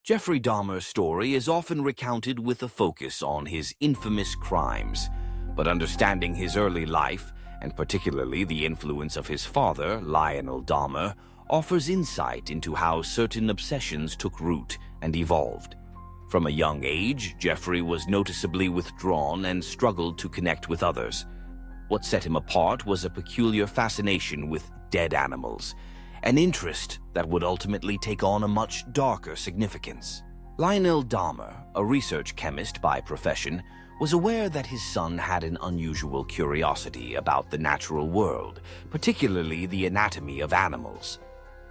Jeffrey Dahmer's story is often recounted with a focus on his infamous crimes, but understanding his early life, and particularly the influence of his father, Lionel Dahmer, offers insight into how certain obsessions took root and evolved. From a young age, Jeffrey was noticeably withdrawn and struggled to connect with others. What set him apart was a peculiar fascination with dead animals, an interest that would ultimately take on a much darker significance. Lionel Dahmer, a research chemist by profession, was aware that his son had an unusual curiosity about the natural world, particularly the anatomy of animals.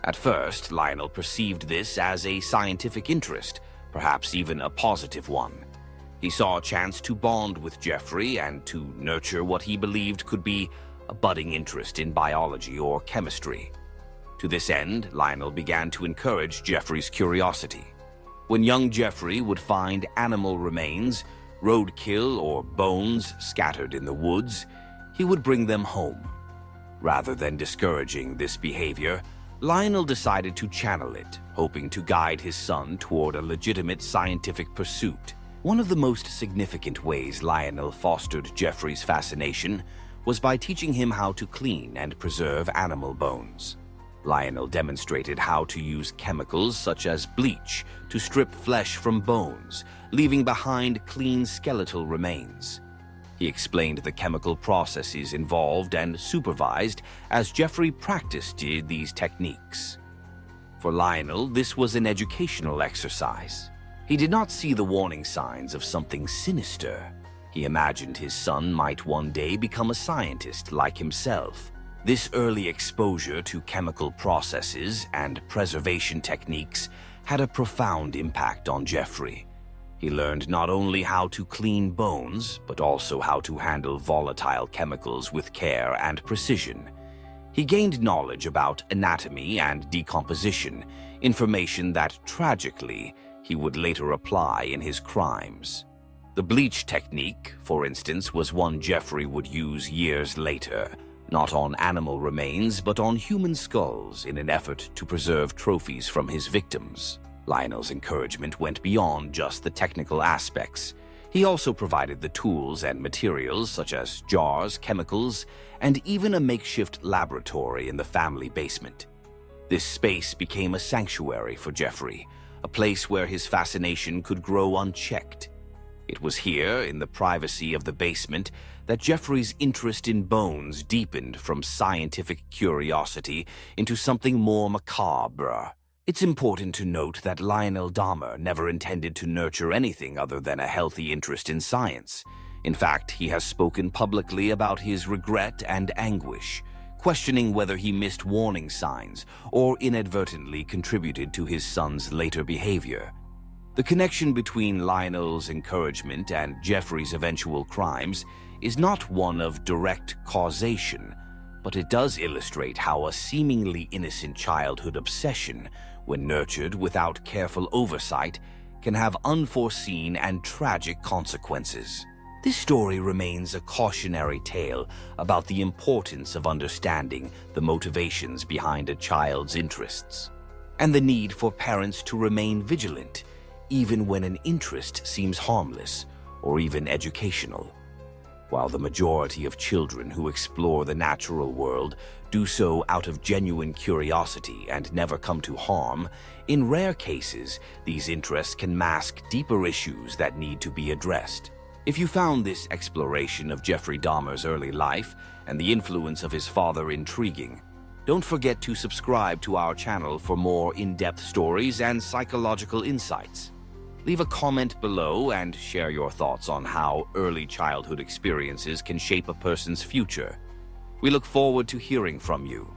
At first, Lionel perceived this as a scientific interest, perhaps even a positive one. He saw a chance to bond with Jeffrey and to nurture what he believed could be a budding interest in biology or chemistry. To this end, Lionel began to encourage Jeffrey's curiosity. When young Jeffrey would find animal remains, roadkill, or bones scattered in the woods, he would bring them home. Rather than discouraging this behavior, Lionel decided to channel it, hoping to guide his son toward a legitimate scientific pursuit. One of the most significant ways Lionel fostered Jeffrey's fascination was by teaching him how to clean and preserve animal bones. Lionel demonstrated how to use chemicals such as bleach to strip flesh from bones, leaving behind clean skeletal remains. He explained the chemical processes involved and supervised as Jeffrey practiced these techniques. For Lionel, this was an educational exercise. He did not see the warning signs of something sinister. He imagined his son might one day become a scientist like himself. This early exposure to chemical processes and preservation techniques had a profound impact on Jeffrey. He learned not only how to clean bones, but also how to handle volatile chemicals with care and precision. He gained knowledge about anatomy and decomposition, information that, tragically, he would later apply in his crimes. The bleach technique, for instance, was one Jeffrey would use years later, not on animal remains, but on human skulls in an effort to preserve trophies from his victims. Lionel's encouragement went beyond just the technical aspects. He also provided the tools and materials such as jars, chemicals, and even a makeshift laboratory in the family basement. This space became a sanctuary for Jeffrey, a place where his fascination could grow unchecked. It was here, in the privacy of the basement, that Jeffrey's interest in bones deepened from scientific curiosity into something more macabre. It's important to note that Lionel Dahmer never intended to nurture anything other than a healthy interest in science. In fact, he has spoken publicly about his regret and anguish, questioning whether he missed warning signs or inadvertently contributed to his son's later behavior. The connection between Lionel's encouragement and Jeffrey's eventual crimes is not one of direct causation, but it does illustrate how a seemingly innocent childhood obsession, when nurtured without careful oversight, can have unforeseen and tragic consequences. This story remains a cautionary tale about the importance of understanding the motivations behind a child's interests, and the need for parents to remain vigilant, even when an interest seems harmless or even educational. While the majority of children who explore the natural world do so out of genuine curiosity and never come to harm, in rare cases, these interests can mask deeper issues that need to be addressed. If you found this exploration of Jeffrey Dahmer's early life and the influence of his father intriguing, don't forget to subscribe to our channel for more in-depth stories and psychological insights. Leave a comment below and share your thoughts on how early childhood experiences can shape a person's future. We look forward to hearing from you.